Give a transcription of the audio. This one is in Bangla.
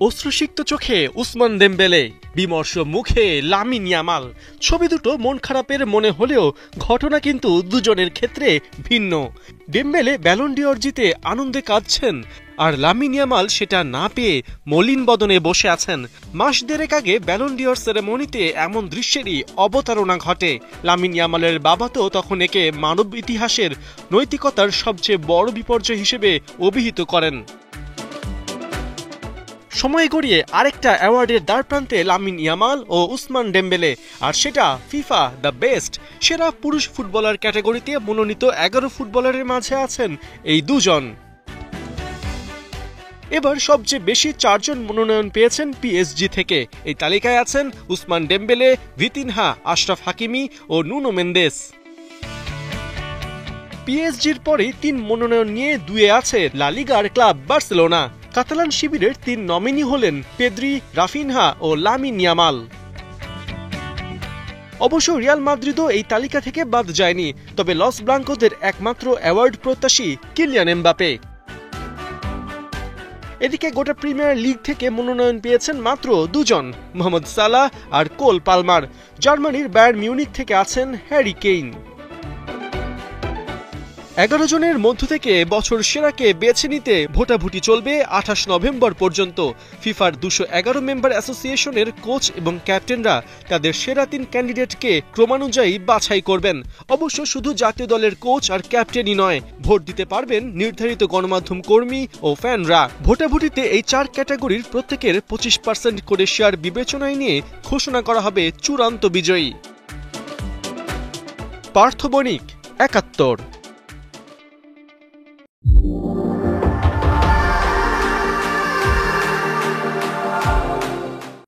অশ্রুসিক্ত চোখে উসমান দেমবেলে, বিমর্ষ মুখে লামিন ইয়ামাল। ছবি দুটো মন খারাপের মনে হলেও ঘটনা কিন্তু দুজনের ক্ষেত্রে ভিন্ন। ডেমবেলে ব্যালন ডি'অর জিতে আনন্দে কাঁদছেন, আর লামিন ইয়ামাল সেটা না পেয়ে মলিন বদনে বসে আছেন। মাস দেড়েক আগে ব্যালন ডি'অর সেরেমনিতে এমন দৃশ্যেরই অবতারণা ঘটে। লামিন ইয়ামালের বাবা তো তখন একে মানব ইতিহাসের নৈতিকতার সবচেয়ে বড় বিপর্যয় হিসেবে অভিহিত করেন। সময় গড়িয়ে আরেকটা অ্যাওয়ার্ডের দ্বারপ্রান্তে লামিন ইয়ামাল ও উসমান ডেমবেলে, আর সেটা ফিফা দ্য বেস্ট সেরা পুরুষ ফুটবলার ক্যাটাগরিতে মনোনীত 11 ফুটবলারের মাঝে আছেন এই দুজন। এবার সবচেয়ে বেশি 4 জন মনোনয়ন পেয়েছেন পিএসজি থেকে। এই তালিকায় আছেন Ousmane Dembele, Vitinha, Achraf Hakimi ও নুনো মেন্দেস। পিএসজির পরে 3 মনোনয়ন নিয়ে দুয়ে আছে লা লিগার ক্লাব বার্সেলোনা। কাতালান শিবিরের 3 নমিনি হলেন পেদ্রি, রাফিনহা ও লামিন ইয়ামাল। অবশ্য রিয়াল মাদ্রিদও এই তালিকা থেকে বাদ যায়নি, তবে লস ব্লাঙ্কোদের একমাত্র অ্যাওয়ার্ড প্রত্যাশী কিলিয়ান এমবাপে। এদিকে গোটা প্রিমিয়ার লিগ থেকে মনোনয়ন পেয়েছেন মাত্র 2 জন, মোহাম্মদ সালাহ আর কোল পালমার। জার্মানির বায়ার্ন মিউনিখ থেকে আছেন হ্যারি কেইন। 11 জনের মধ্য থেকে বছর সেরাকে বেছে নিতে ভোটাভুটি চলবে 28 নভেম্বর পর্যন্ত। ফিফার 211 মেম্বার অ্যাসোসিয়েশনের কোচ এবং ক্যাপ্টেনরা তাদের সেরা 3 ক্যান্ডিডেটকে ক্রমানুযায়ী বাছাই করবেন। অবশ্য শুধু জাতীয় দলের কোচ আর ক্যাপ্টেনই নয়, ভোট দিতে পারবেন নির্ধারিত গণমাধ্যম কর্মী ও ফ্যানরা। ভোটাভুটিতে এই 4 ক্যাটাগরির প্রত্যেকের 25% করে শেয়ার বিবেচনায় নিয়ে ঘোষণা করা হবে চূড়ান্ত বিজয়ী। পার্থ বণিক, 71।